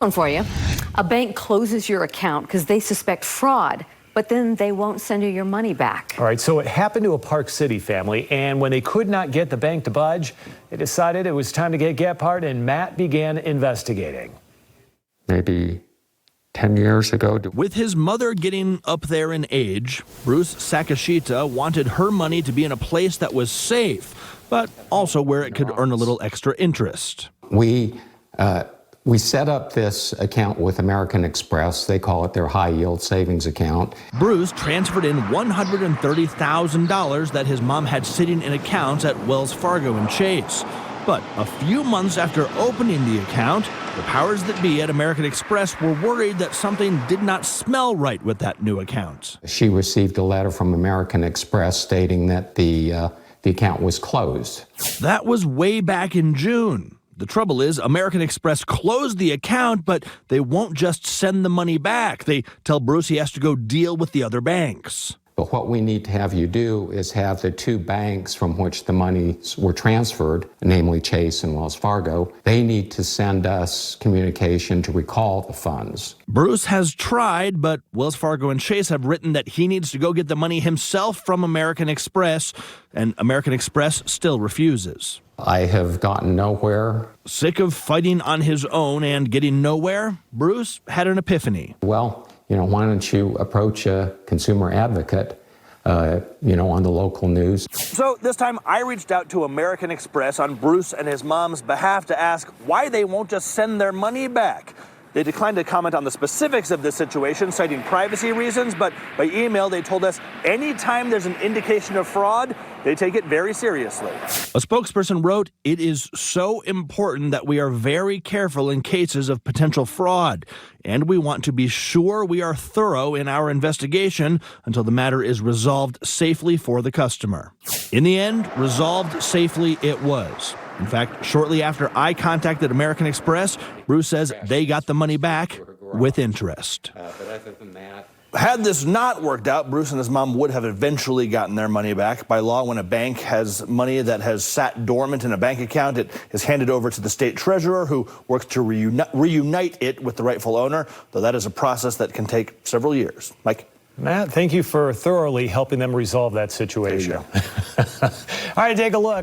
One for you. A bank closes your account because they suspect fraud, but then they won't send you your money back. All right, so it happened to a Park City family, and when they could not get the bank to budge, they decided it was time to get Gephardt, and Matt began investigating. Maybe 10 years ago. With his mother getting up there in age, Bruce Sakashita wanted her money to be in a place that was safe, but also where it could earn a little extra interest. We set up this account with American Express. They call it their high-yield savings account. Bruce transferred in $130,000 that his mom had sitting in accounts at Wells Fargo and Chase. But a few months after opening the account, the powers that be at American Express were worried that something did not smell right with that new account. She received a letter from American Express stating that the account was closed. That was way back in June. The trouble is, American Express closed the account, but they won't just send the money back. They tell Bruce he has to go deal with the other banks. But what we need to have you do is have the two banks from which the monies were transferred, namely Chase and Wells Fargo, they need to send us communication to recall the funds. Bruce has tried, but Wells Fargo and Chase have written that he needs to go get the money himself from American Express, and American Express still refuses. I have gotten nowhere. Sick of fighting on his own and getting nowhere, Bruce had an epiphany. Well, why don't you approach a consumer advocate, on the local news? So this time I reached out to American Express on Bruce and his mom's behalf to ask why they won't just send their money back. They declined to comment on the specifics of this situation, citing privacy reasons, but by email they told us anytime there's an indication of fraud, they take it very seriously. A spokesperson wrote, "It is so important that we are very careful in cases of potential fraud, and we want to be sure we are thorough in our investigation until the matter is resolved safely for the customer." In the end, resolved safely it was. In fact, shortly after I contacted American Express, Bruce says they got the money back with interest. But other than that, Had this not worked out, Bruce and his mom would have eventually gotten their money back. By law, when a bank has money that has sat dormant in a bank account, it is handed over to the state treasurer, who works to reunite it with the rightful owner, though that is a process that can take several years. Mike? Matt, thank you for thoroughly helping them resolve that situation. All right, take a look.